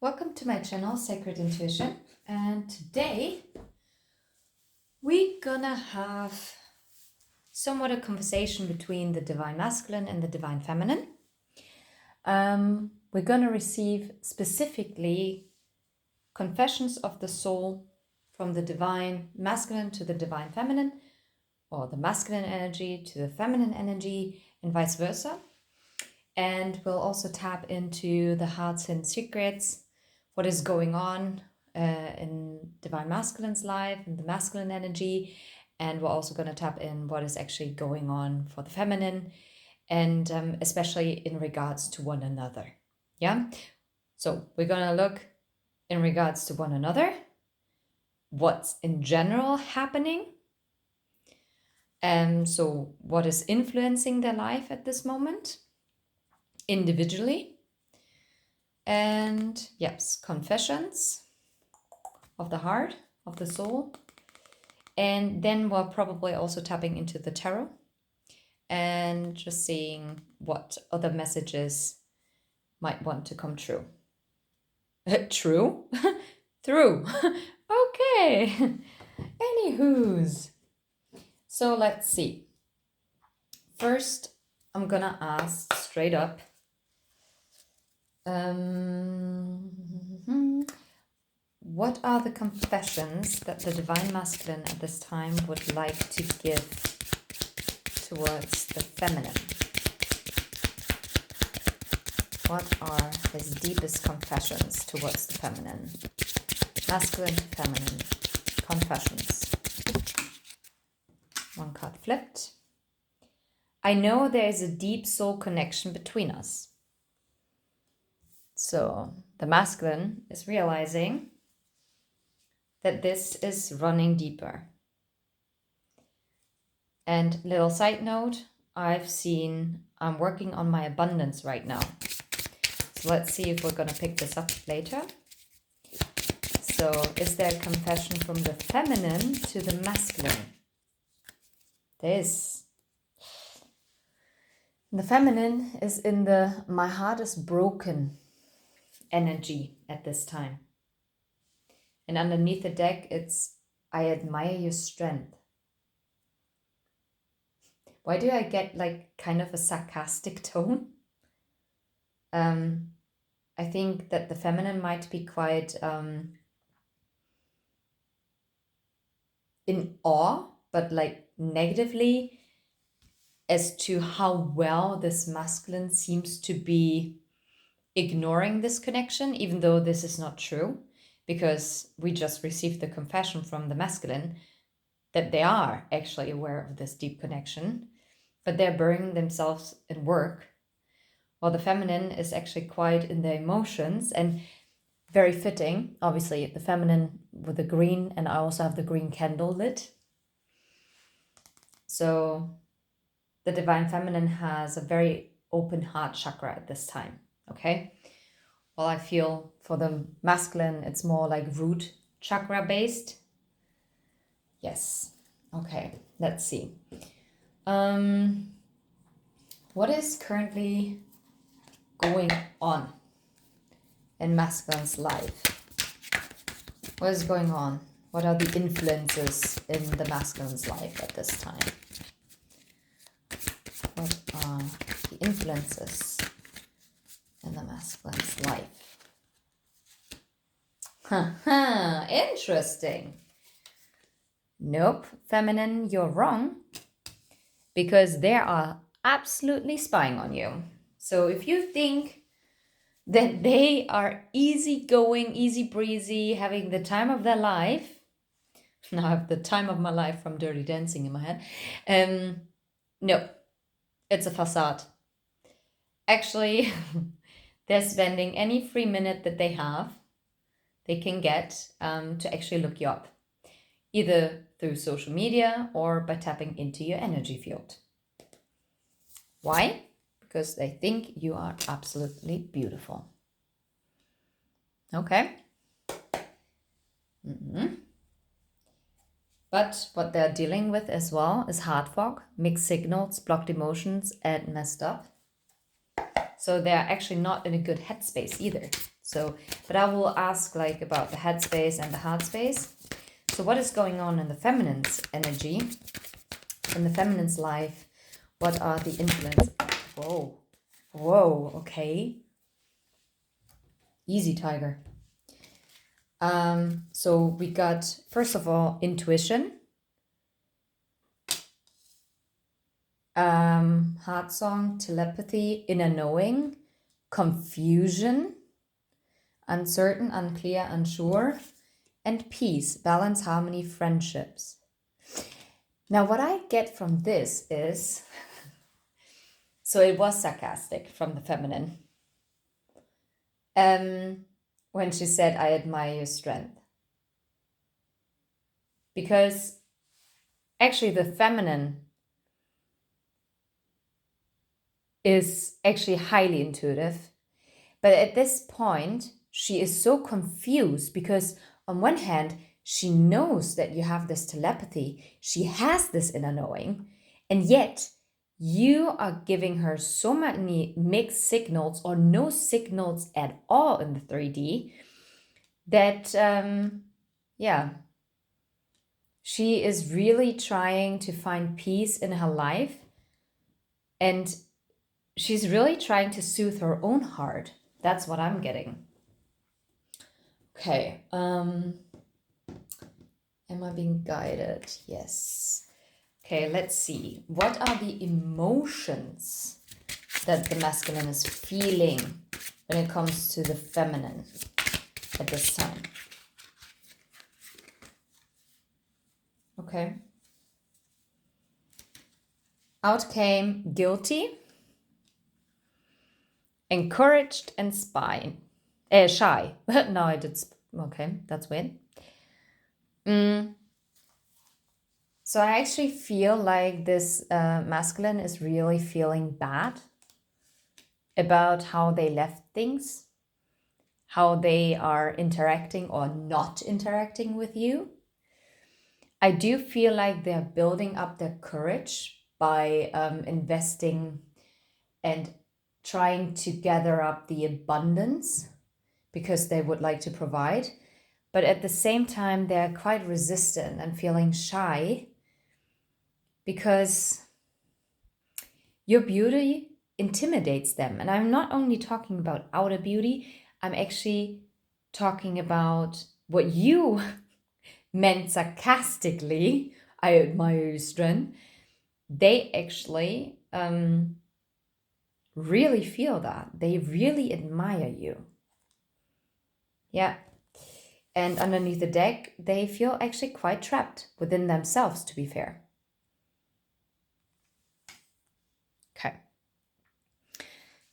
Welcome to my channel, Sacred Intuition, and today we're gonna have somewhat a conversation between the Divine Masculine and the Divine Feminine. We're gonna receive specifically confessions of the soul from the Divine Masculine to the Divine Feminine, or the masculine energy to the feminine energy, and vice versa. And we'll also tap into the heart's hidden secrets, what is going on in Divine Masculine's life, in the masculine energy. And we're also going to tap in what is actually going on for the feminine, and especially in regards to one another. Yeah. So we're going to look in regards to one another, what's in general happening. So what is influencing their life at this moment individually. And yes, confessions of the heart, of the soul. And then we're probably also tapping into the tarot and just seeing what other messages might want to come true. True? Through. Okay. Anywho's. So let's see. First, I'm gonna ask straight up. What are the confessions that the Divine Masculine at this time would like to give towards the feminine? What are his deepest confessions towards the feminine? Masculine, feminine, confessions. One card flipped. I know there is a deep soul connection between us. So the masculine is realizing that this is running deeper. And little side note, I'm working on my abundance right now. So let's see if we're going to pick this up later. So is there a confession from the feminine to the masculine? There is. The feminine is in the my heart is broken energy at this time. And underneath the deck, it's I admire your strength. Why do I get like kind of a sarcastic tone? I think that the feminine might be quite in awe, but like negatively, as to how well this masculine seems to be ignoring this connection, even though this is not true, because we just received the confession from the masculine that they are actually aware of this deep connection, but they're burying themselves in work, while the feminine is actually quite in their emotions. And very fitting, obviously, the feminine with the green, and I also have the green candle lit. So the Divine Feminine has a very open heart chakra at this time, okay? Well, I feel for the masculine, it's more like root chakra based. Yes. Okay, let's see. What is currently going on in masculine's life? What is going on? What are the influences in the masculine's life at this time? What are the influences in the masculine's life? Interesting. Nope, feminine, you're wrong, because they are absolutely spying on you. So if you think that they are easygoing, easy breezy, having the time of their life, now I have the time of my life from Dirty Dancing in my head. No, it's a facade. Actually, they're spending any free minute that they can get to actually look you up, either through social media or by tapping into your energy field. Why? Because they think you are absolutely beautiful. Okay. But what they're dealing with as well is heart fog, mixed signals, blocked emotions, and messed up. So they're actually not in a good headspace either. So, but I will ask like about the headspace and the heart space. So what is going on in the feminine's energy, in the feminine's life? What are the influences? Whoa, okay. Easy, tiger. So we got, first of all, intuition, heart song, telepathy, inner knowing, confusion, uncertain, unclear, unsure, and peace, balance, harmony, friendships. Now, what I get from this is, so it was sarcastic from the feminine. When she said, I admire your strength. Because actually the feminine is actually highly intuitive. But at this point, she is so confused because on one hand, she knows that you have this telepathy. She has this inner knowing. And yet you are giving her so many mixed signals or no signals at all in the 3D that, she is really trying to find peace in her life. And she's really trying to soothe her own heart. That's what I'm getting. Okay. Am I being guided? Yes. Okay, let's see. What are the emotions that the masculine is feeling when it comes to the feminine at this time? Okay. Out came guilty, encouraged, and shy. No, I did. Okay, that's weird. So I actually feel like this masculine is really feeling bad about how they left things, how they are interacting or not interacting with you. I do feel like they're building up their courage by investing and trying to gather up the abundance because they would like to provide. But at the same time, they're quite resistant and feeling shy because your beauty intimidates them. And I'm not only talking about outer beauty, I'm actually talking about what you meant sarcastically. I admire your strength. They actually really feel that. They really admire you. Yeah. And underneath the deck, they feel actually quite trapped within themselves, to be fair. Okay.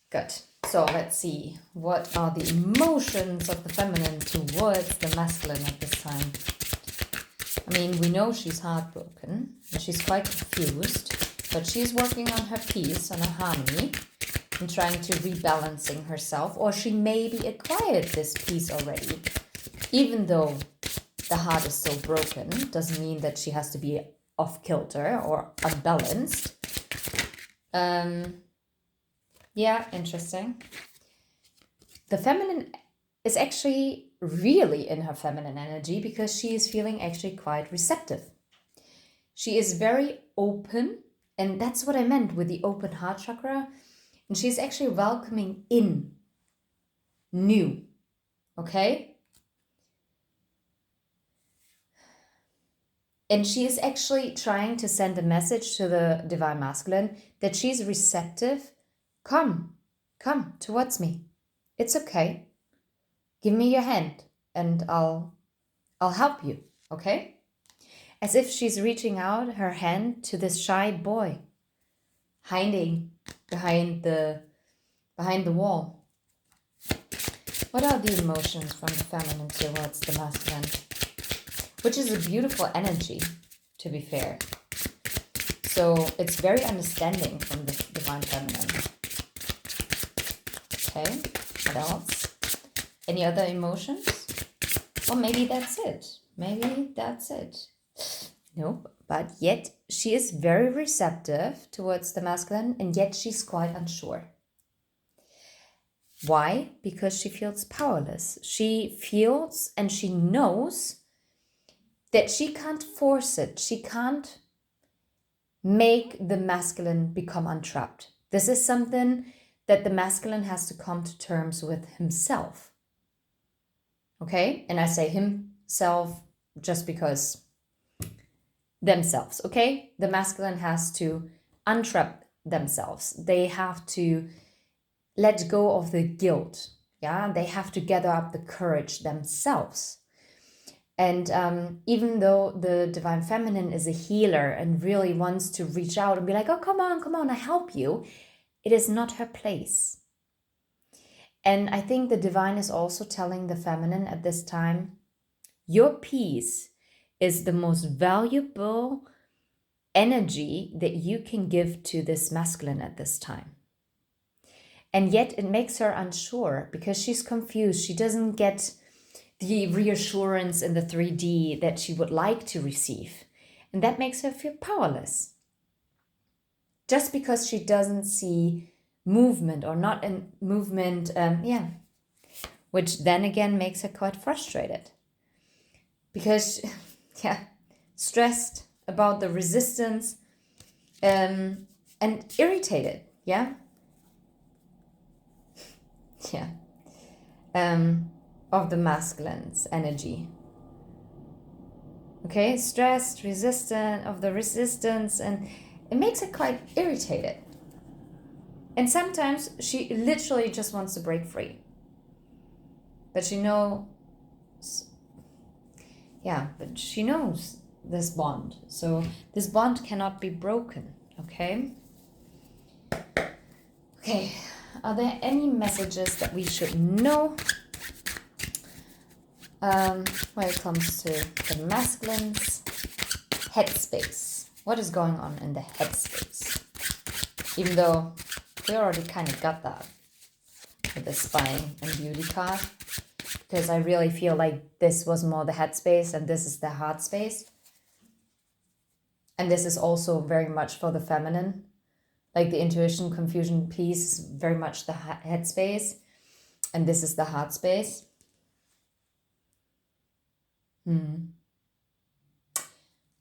Good. So let's see. What are the emotions of the feminine towards the masculine at this time? I mean, we know she's heartbroken and she's quite confused, but she's working on her peace, on her harmony, and trying to rebalancing herself, or she maybe acquired this peace already. Even though the heart is so broken, doesn't mean that she has to be off kilter or unbalanced. Yeah, interesting. The feminine is actually really in her feminine energy because she is feeling actually quite receptive. She is very open, and that's what I meant with the open heart chakra. And she's actually welcoming in new, okay? And she is actually trying to send a message to the divine masculine that she's receptive. Come towards me. It's okay. Give me your hand and I'll help you, okay? As if she's reaching out her hand to this shy boy hiding behind the wall. What are the emotions from the feminine towards the masculine? Which is a beautiful energy, to be fair. So it's very understanding from the divine feminine. Okay, what else? Any other emotions? Or maybe that's it. Maybe that's it. Nope, but yet she is very receptive towards the masculine, and yet she's quite unsure. Why? Because she feels powerless. She feels and she knows that she can't force it. She can't make the masculine become untrapped. This is something that the masculine has to come to terms with himself. Okay? And I say himself just because themselves, okay? The masculine has to untrap themselves. They have to let go of the guilt. Yeah, they have to gather up the courage themselves. And even though the divine feminine is a healer and really wants to reach out and be like, oh, come on, I help you, it is not her place. And I think the divine is also telling the feminine at this time, your peace is the most valuable energy that you can give to this masculine at this time. And yet it makes her unsure because she's confused. She doesn't get the reassurance in the 3D that she would like to receive. And that makes her feel powerless. Just because she doesn't see movement or not in movement, which then again makes her quite frustrated. Because, stressed about the resistance and irritated, of the masculine's energy. Okay, stressed, resistant of the resistance, and it makes her quite irritated. And sometimes she literally just wants to break free. But she knows, this bond. So this bond cannot be broken, okay? Okay, are there any messages that we should know when it comes to the masculine's headspace? What is going on in the headspace? Even though we already kind of got that with the spine and beauty card, because I really feel like this was more the headspace and this is the heart space. And this is also very much for the feminine. Like the intuition, confusion piece is very much the headspace. And this is the heart space.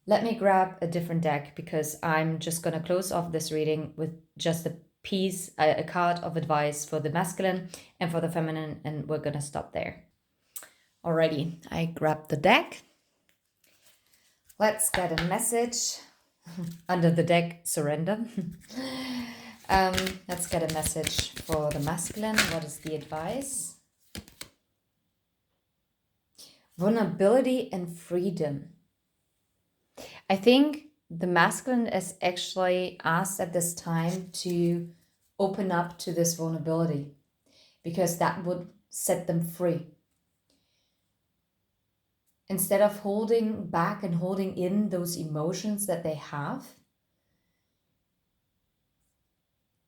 Let me grab a different deck because I'm just going to close off this reading with just a piece, a card of advice for the masculine and for the feminine. And we're going to stop there. Alrighty, I grabbed the deck. Let's get a message under the deck, surrender. Let's get a message for the masculine. What is the advice? Vulnerability and freedom. I think the masculine is actually asked at this time to open up to this vulnerability because that would set them free. Instead of holding back and holding in those emotions that they have,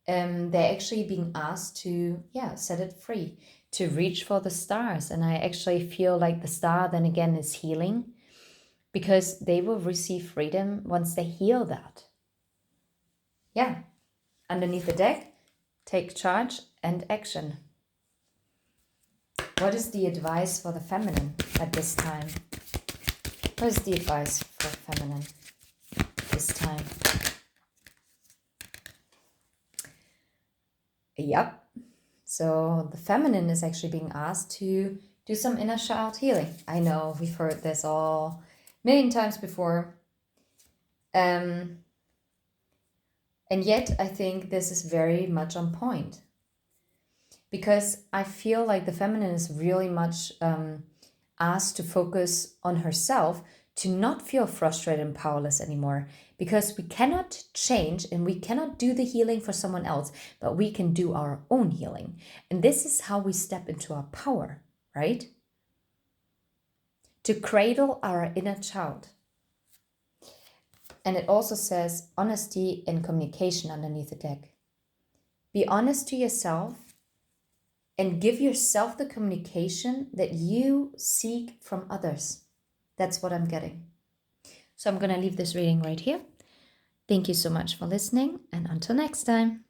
they're actually being asked to, set it free, to reach for the stars. And I actually feel like the star then again is healing because they will receive freedom once they heal that. Yeah, underneath the deck, take charge and action. What is the advice for the feminine at this time? What is the advice for feminine this time? Yep. So the feminine is actually being asked to do some inner child healing. I know we've heard this all a million times before. And yet I think this is very much on point. Because I feel like the feminine is really much asked to focus on herself, to not feel frustrated and powerless anymore, because we cannot change and we cannot do the healing for someone else, but we can do our own healing. And this is how we step into our power, right? To cradle our inner child. And it also says honesty and communication underneath the deck. Be honest to yourself and give yourself the communication that you seek from others. That's what I'm getting. So I'm going to leave this reading right here. Thank you so much for listening, and until next time.